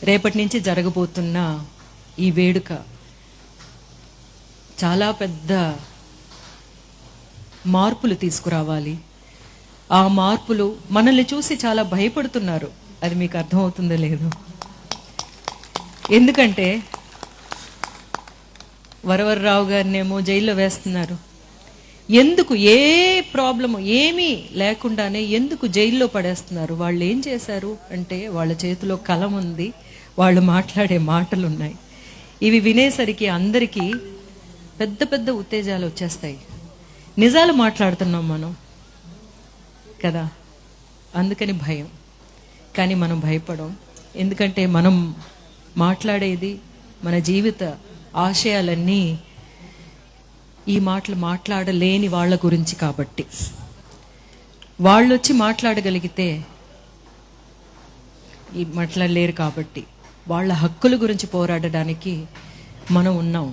రేపటి నుంచి జరగబోతున్న ఈ వేడుక చాలా పెద్ద మార్పులు తీసుకురావాలి. ఆ మార్పులు మనల్ని చూసి చాలా భయపడుతున్నారు. అది మీకు అర్థమవుతుందో లేదో. ఎందుకంటే వరవర్రావు గారినేమో జైల్లో వేస్తున్నారు. ఎందుకు? ఏ ప్రాబ్లము ఏమీ లేకుండానే ఎందుకు జైల్లో పడేస్తున్నారు? వాళ్ళు ఏం చేశారు అంటే, వాళ్ళ చేతిలో కలం ఉంది, వాళ్ళు మాట్లాడే మాటలు ఉన్నాయి. ఇవి వినేసరికి అందరికీ పెద్ద పెద్ద ఉత్తేజాలు వచ్చేస్తాయి. నిజాలు మాట్లాడుతున్నాం మనం కదా, అందుకని భయం. కానీ మనం భయపడం. ఎందుకంటే మనం మాట్లాడేది మన జీవిత ఆశయాలన్నీ ఈ మాటలు మాట్లాడలేని వాళ్ళ గురించి కాబట్టి. వాళ్ళు వచ్చి మాట్లాడగలిగితే ఈ మాట్లాడలేరు కాబట్టి వాళ్ళ హక్కుల గురించి పోరాడడానికి మనం ఉన్నాం.